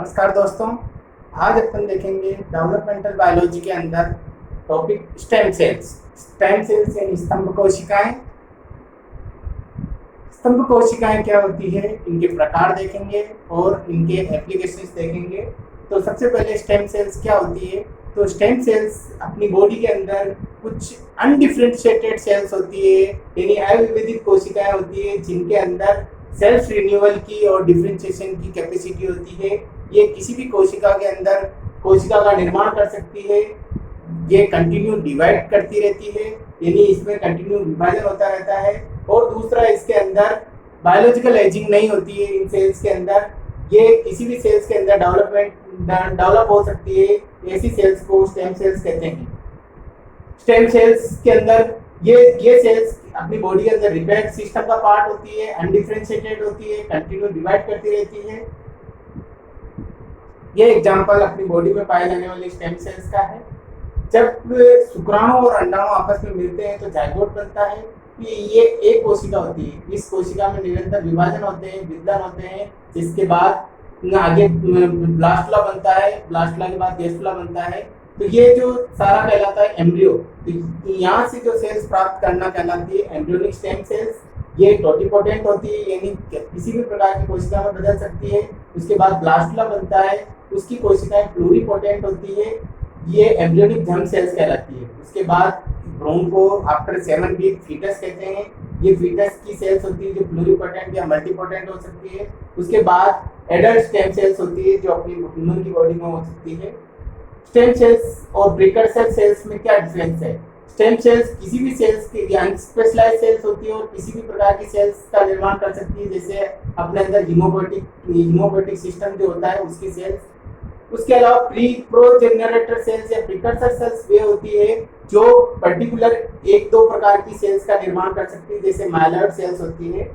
नमस्कार दोस्तों। आज अपन देखेंगे डेवलपमेंटल बायोलॉजी के अंदर topic stem cells. Stem cells यानी स्तंभ कोशिकाएं। स्तंभ कोशिकाएं क्या होती है, इनके प्रकार देखेंगे और इनके एप्लीकेशंस देखेंगे। तो सबसे पहले स्टेम सेल्स क्या होती है। तो स्टेम सेल्स अपनी बॉडी के अंदर कुछ अनडिफरेंशिएटेड सेल्स होती है, यानी अविभजित कोशिकाएं होती है जिनके अंदर सेल्फ रिन्यूअल की और डिफरेंशिएशन की कैपेसिटी होती है। ये किसी भी कोशिका के अंदर कोशिका का निर्माण कर सकती है। ये कंटिन्यू डिवाइड करती रहती है, यानी इसमें कंटिन्यू विभाजन होता रहता है। और दूसरा, इसके अंदर बायोलॉजिकल एजिंग नहीं होती है इन सेल्स के अंदर। ये किसी भी सेल्स के अंदर डेवलप हो सकती है। ऐसी सेल्स को स्टेम सेल्स कहते हैं। स्टेम सेल्स के अंदर ये सेल्स अपनी बॉडी के अंदर रिपेयर सिस्टम का पार्ट होती है, अनडिफरेंशिएटेड होती है, कंटिन्यू डिवाइड करती रहती है। ये एग्जांपल अपनी बॉडी में पाए जाने वाले स्टेम सेल्स का है। जब शुक्राणु और अंडाणु आपस में मिलते हैं तो जाइगोट बनता है। ये एक कोशिका होती है। इस कोशिका में निरंतर विभाजन होते हैं, विभेदन होते हैं, जिसके बाद आगे ब्लास्टुला बनता है। ब्लास्टुला के बाद गेस्टुला बनता है। तो ये जो सारा कहलाता है एम्ब्रियो। तो यहाँ से जो सेल्स प्राप्त करना कहलाती है एम्ब्रियोनिक स्टेम सेल्स। ये टोटिपोटेंट होती है, यानी किसी भी प्रकार की कोशिका में बदल सकती है। उसके बाद ब्लास्टुला बनता है, उसकी कोशिकाएं प्लूरिपोटेंट होती है। ये एम्ब्रियोनिक जर्म सेल्स कहलाती है। उसके बाद भ्रूण को आफ्टर 7 वीक फीटस कहते हैं। ये फीटस की सेल्स होती है जो प्लूरिपोटेंट या मल्टीपोटेंट हो सकती है। उसके बाद एडल्ट स्टेम सेल्स होती है जो अपनी ह्यूमन की बॉडी में हो सकती है। स्टेम सेल्स और प्रीकर्सर सेल्स में क्या डिफरेंस है। स्टेम सेल्स किसी भी सेल्स की अनस्पेशलाइज्ड सेल्स होती है और किसी भी प्रकार की सेल्स का निर्माण कर सकती है, जैसे अपने अंदर हीमोपोएटिक सिस्टम जो होता है उसकी सेल्स। उसके अलावा प्रोजेनरेटर सेल्स या प्रीकर्सर सेल्स वे होती है जो पर्टिकुलर एक दो प्रकार की सेल्स का निर्माण कर सकती है, जैसे माइलॉइड सेल्स होती है।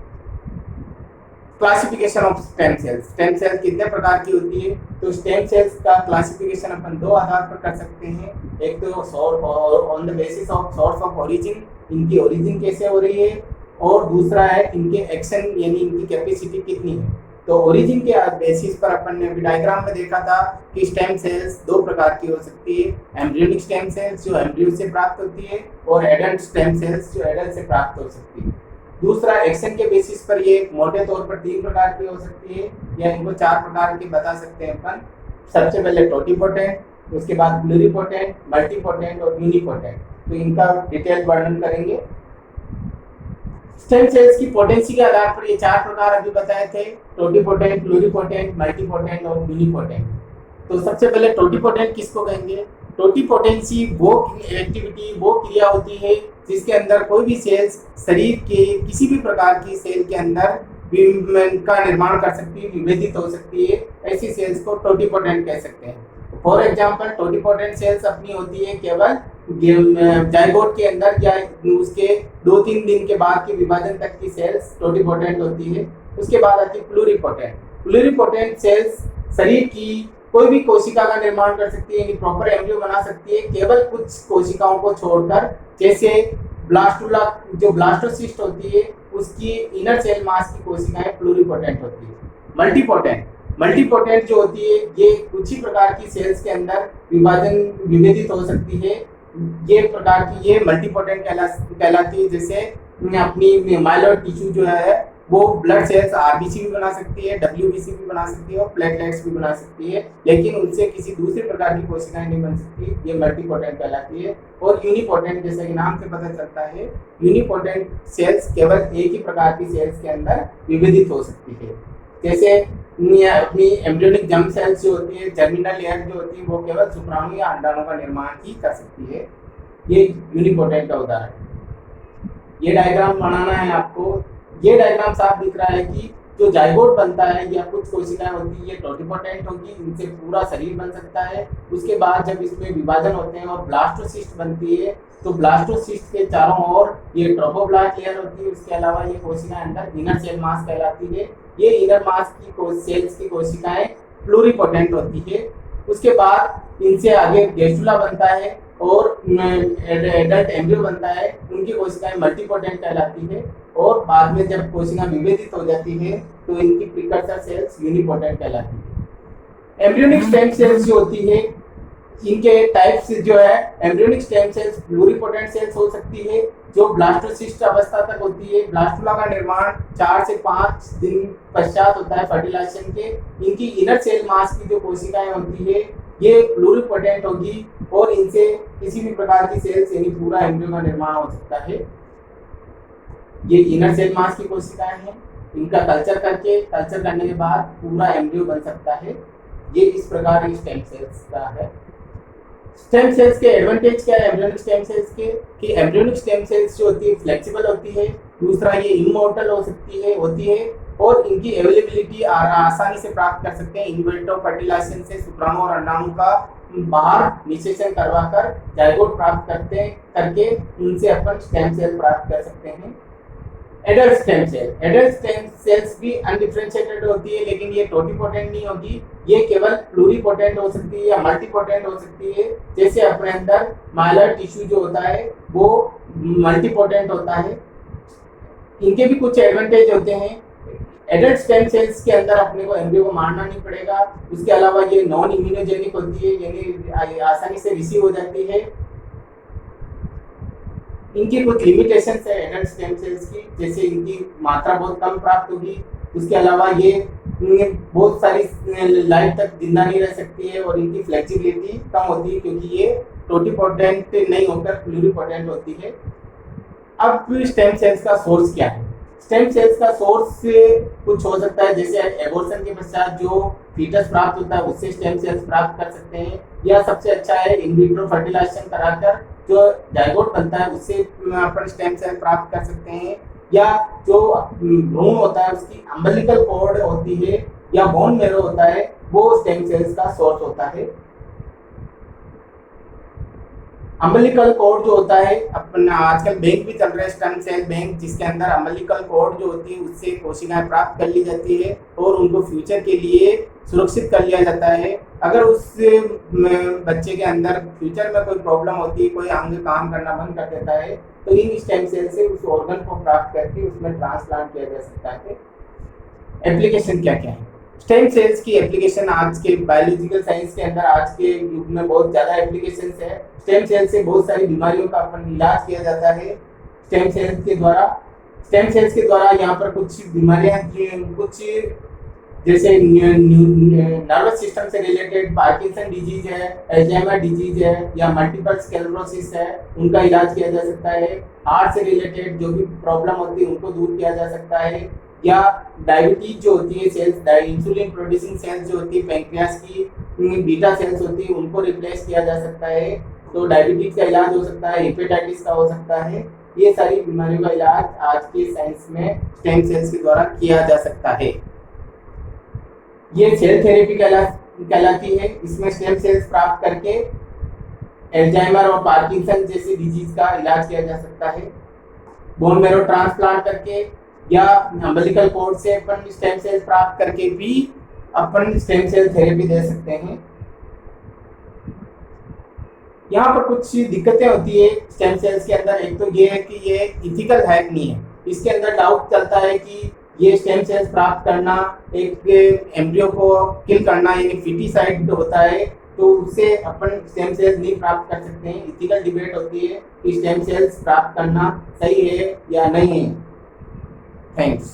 Classification of stem cells. Stem cells कितने प्रकार की होती है। तो स्टेम सेल्स का क्लासिफिकेशन अपन दो आधार पर कर सकते हैं। एक तो on the basis of source of origin, इनकी ओरिजिन कैसे हो रही है, और दूसरा है इनके एक्शन यानी इनकी कैपेसिटी कितनी है। तो ओरिजिन के बेसिस पर अपन ने डायग्राम में देखा था कि स्टेम सेल्स दो प्रकार की हो सकती है। एम्ब्रियोनिक स्टेम सेल्स जो एम्ब्रियो से प्राप्त होती है, और एडल्ट स्टेम सेल्स जो एडल्ट से प्राप्त हो सकती है। दूसरा, एक्शन के बेसिस पर ये मोटे तौर पर 3 प्रकार की हो सकती है, या इनको 4 प्रकार की बता सकते हैं अपन। सबसे पहले टोटिपोटेंट, उसके बाद प्लूरिपोटेंट, मल्टीपोटेंट और यूनिपोटेंट। तो इनका डिटेल वर्णन करेंगे। स्टेम सेल्स की पोटेंसी के आधार पर ये 4 प्रकार अभी बताए थे, टोटिपोटेंट, प्लूरिपोटेंट, मल्टीपोटेंट और यूनिपोटेंट। तो सबसे पहले टोटिपोटेंट किसको कहेंगे। टोटिपोटेंसी वो एक्टिविटी, वो क्रिया होती है जिसके अंदर कोई भी सेल्स शरीर के किसी भी प्रकार की सेल के अंदर का निर्माण कर सकती है, विभेदित हो सकती है। ऐसी सेल्स को टोटिपोटेंट कह सकते हैं। फॉर एग्जांपल, टोटिपोटेंट सेल्स अपनी होती है केवल जाइगोट के अंदर या उसके 2-3 दिन के बाद के विभाजन तक की सेल्स टोटिपोटेंट होती है। उसके बाद आती है प्लूरिपोटेंट। प्लूरिपोटेंट सेल्स शरीर की कोई भी कोशिका का निर्माण कर सकती है, यानी प्रॉपर एम्ब्रियो बना सकती है, केवल कुछ कोशिकाओं को छोड़कर। जैसे ब्लास्टुला जो ब्लास्टोसिस्ट होती है, उसकी इनर सेल मास की कोशिकाएं प्लूरिपोटेंट होती है। मल्टीपोटेंट जो होती है, ये कुछ ही प्रकार की सेल्स के अंदर विभेदित हो सकती है। ये मल्टीपोटेंट कहलाती है। जैसे अपनी माइलॉइड टिश्यू जो है वो ब्लड सेल्स आरबीसी भी बना सकती है, डब्ल्यूबीसी भी बना सकती है और प्लेटलेट्स भी बना सकती है, लेकिन उनसे किसी दूसरे प्रकार की कोशिकाएं नहीं बन सकती। ये मल्टीपोटेंट कहलाती है। और यूनिपोटेंट, जैसे कि नाम से पता चलता है, यूनिपोटेंट सेल्स केवल एक ही प्रकार की सेल्स के अंदर विभेदित हो सकती है। जैसे अपनी एम्ब्रियोनिक जर्म सेल्स जो होती है, जर्मिनल लेयर जो होती है, वो केवल शुक्राणु या अंडाणु का निर्माण ही कर सकती है। ये यूनिपोटेंट का उदाहरण है। ये डायग्राम बनाना है आपको। ये डायग्राम साफ दिख रहा है कि जो जाइगोट बनता है या कुछ कोशिकाएं होती है, ये टोटिपोटेंट होगी, इनसे पूरा शरीर बन सकता है। उसके बाद जब इसमें विभाजन होते हैं और ब्लास्टोसिस्ट बनती है, तो ब्लास्टोसिस्ट के चारों ओर ये ट्रोफोब्लास्ट लेयर होती है। उसके अलावा ये कोशिकाएं अंदर इनर सेल मास कहलाती है। ये इनर मास की सेल्स की कोशिकाएं प्लूरिपोटेंट होती है। उसके बाद इनसे आगे गेस्टुला बनता है और एडल्ट एम्ब्रियो बनता है। उनकी कोशिकाएं मल्टीपोटेंट कहलाती है। और बाद में जब कोशिका विभेदित हो जाती है तो इनकी प्रीकर्सर सेल्स यूनिपोटेंट कहलाती है। एम्ब्रियोनिक स्टेम सेल्स जो होती है, इनके टाइप्स जो है, embryonic stem cells pluripotent cells हो सकती है जो ब्लास्टोसिस्ट अवस्था तक होती है। ब्लास्टुला का निर्माण 4 से 5 दिन पश्चात होता है फर्टिलाइजेशन के। इनकी इनर सेल मास की जो कोशिकाएं होती है ये प्लूरिपोटेंट होगी और इनसे किसी भी प्रकार की सेल्स यानी पूरा एम्ब्रियो का निर्माण हो सकता है। ये इनर सेल मास की कोशिकाएं हैं, इनका कल्चर करने के बाद पूरा एम्ब्रियो बन सकता है। ये इस प्रकार स्टेम सेल्स का है। स्टेम सेल्स के एडवांटेज क्या है एम्ब्रियोनिक स्टेम सेल्स के, कि एम्ब्रियोनिक स्टेम सेल्स जो होती है फ्लेक्सिबल होती है, दूसरा ये इमोर्टल होती है और इनकी अवेलेबिलिटी आसानी से प्राप्त कर सकते हैं। इन विट्रो फर्टिलाइजेशन से शुक्राणु और अंडाणु का बाहर निषेचन करवाकर जाइगोट प्राप्त करके उनसे अपन स्टेम सेल प्राप्त कर सकते हैं। एडल्ट स्टेम सेल्स भी अनडिफरेंशिएटेड होती है, लेकिन ये टोटिपोटेंट नहीं होगी, ये केवल प्लूरिपोटेंट हो सकती है या मल्टीपोटेंट हो सकती है। जैसे अपने अंदर माइलर टिश्यू जो होता है वो मल्टीपोटेंट होता है। इनके भी कुछ एडवांटेज होते हैं। एडल्ट स्टेम सेल्स के अंदर अपने को एम्ब्रियो को मारना नहीं पड़ेगा। उसके अलावा ये नॉन इम्यूनोजेनिक होती है, यानी आसानी से रिसीव हो जाती है। इनकी कुछ लिमिटेशंस है एडल्ट स्टेम सेल्स की, जैसे इनकी मात्रा बहुत कम प्राप्त होगी। उसके अलावा ये बहुत सारी लाइफ तक जिंदा नहीं रह सकती है और इनकी फ्लेक्सिबिलिटी कम होती है क्योंकि ये टोटिपोटेंट नहीं होकर प्लूरिपोटेंट होती है। अब स्टेम सेल्स का सोर्स क्या है? स्टेम सेल्स का सोर्स कुछ हो सकता है, जैसे एबॉर्शन के पश्चात जो फीटस प्राप्त होता है उससे स्टेम सेल्स प्राप्त कर सकते हैं, या सबसे अच्छा है इन विट्रो फर्टिलाइजेशन कराकर जो जाइगोट बनता है उससे अपन स्टेम सेल प्राप्त कर सकते हैं, या जो भ्रूण होता है उसकी अम्बिलिकल कॉर्ड होती है या बोन मैरो होता है वो स्टेम सेल्स का सोर्स होता है। अम्बिलिकल कॉर्ड जो होता है, अपन आजकल बैंक भी चल रहा है स्टेम सेल बैंक, जिसके अंदर अम्बिलिकल कॉर्ड जो होती है उससे कोशिकाएं प्राप्त कर ली जाती है और उनको फ्यूचर के लिए सुरक्षित कर लिया जाता है। अगर उस बच्चे के अंदर फ्यूचर में कोई प्रॉब्लम होती है, कोई अंग काम करना बंद कर देता है, तो इन स्टेम सेल से उस ऑर्गन को प्राप्त करके उसमें ट्रांसप्लांट किया जा सकता है। एप्लीकेशन क्या क्या है? स्टेम सेल्स की एप्लीकेशन आज के बायोलॉजिकल साइंस के अंदर आज के युग में बहुत ज़्यादा एप्लीकेशंस है। स्टेम सेल से बहुत सारी बीमारियों का अपन इलाज किया जाता है स्टेम सेल्स के द्वारा। यहाँ पर कुछ बीमारियाँ कुछ जैसे नर्वस सिस्टम से रिलेटेड पार्किंसन डिजीज है, अल्जाइमर डिजीज है या मल्टीपल स्क्लेरोसिस है, उनका इलाज किया जा सकता है। हार्ट से रिलेटेड जो भी प्रॉब्लम होती है उनको दूर किया जा सकता है, या डायबिटीज जो होती है सेल्स, इंसुलिन प्रोड्यूसिंग सेल्स जो होती है पैंक्रियास की बीटा सेल्स होती है उनको रिप्लेस किया जा सकता है। तो डायबिटीज का इलाज हो सकता है, हेपेटाइटिस का हो सकता है। ये सारी बीमारियों का इलाज आज के साइंस में स्टेम सेल्स के द्वारा किया जा सकता है। ये सेल थेरेपी कहलाती है। इसमें स्टेम सेल्स प्राप्त करके अल्जाइमर और पार्किंसन जैसी डिजीज का इलाज किया जा सकता है। बोन मैरो ट्रांसप्लांट करके या अम्बिलिकल कॉर्ड से अपन स्टेम सेल्स प्राप्त करके भी अपन स्टेम सेल थेरेपी दे सकते हैं। यहाँ पर कुछ दिक्कतें होती है स्टेम सेल्स के अंदर। एक तो ये है कि ये इथिकल हैक नहीं है, इसके अंदर डाउट चलता है कि ये स्टेम सेल्स प्राप्त करना एक एम्ब्रियो को किल करना यानी फिटिसाइड होता है, तो उससे अपन स्टेम सेल्स नहीं प्राप्त कर सकते हैं। इथिकल डिबेट होती है कि स्टेम सेल्स प्राप्त करना सही है या नहीं है। थैंक्स।